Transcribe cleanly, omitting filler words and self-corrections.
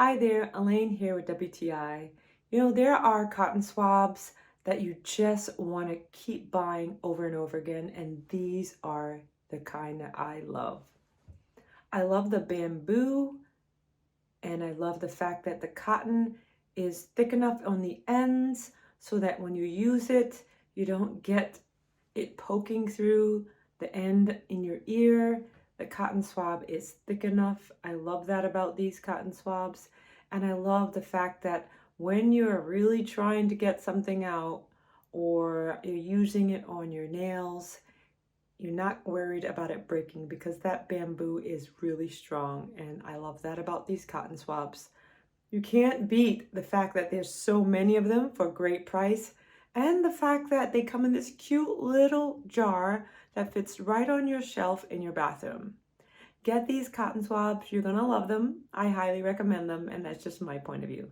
Hi there, Elaine here with WTI. There are cotton swabs that you just want to keep buying over and over again, and these are the kind that I love. I love the bamboo, and I love the fact that the cotton is thick enough on the ends so that when you use it, you don't get it poking through the end in your ear. The cotton swab is thick enough. I love that about these cotton swabs. And I love the fact that when you're really trying to get something out or you're using it on your nails, you're not worried about it breaking because that bamboo is really strong. And I love that about these cotton swabs. You can't beat the fact that there's so many of them for a great price, and the fact that they come in this cute little jar that fits right on your shelf in your bathroom. Get these cotton swabs. You're gonna love them. I highly recommend them, and that's just my point of view.